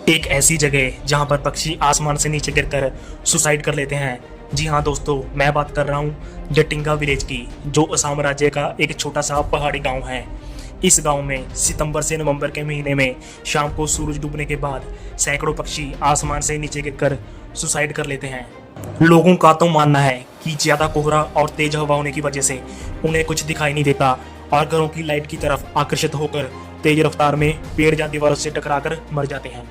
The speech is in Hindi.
एक ऐसी जगह जहां पर पक्षी आसमान से नीचे गिरकर सुसाइड कर लेते हैं। जी हाँ दोस्तों, मैं बात कर रहा हूँ जटिंगा विलेज की, जो असम राज्य का एक छोटा सा पहाड़ी गांव है। इस गांव में सितंबर से नवंबर के महीने में शाम को सूरज डूबने के बाद सैकड़ों पक्षी आसमान से नीचे गिरकर सुसाइड कर लेते हैं। लोगों का तो मानना है कि ज्यादा कोहरा और तेज हवा होने की वजह से उन्हें कुछ दिखाई नहीं देता और घरों की लाइट की तरफ आकर्षित होकर तेज रफ्तार में पेड़ या दीवारों से टकराकर मर जाते हैं।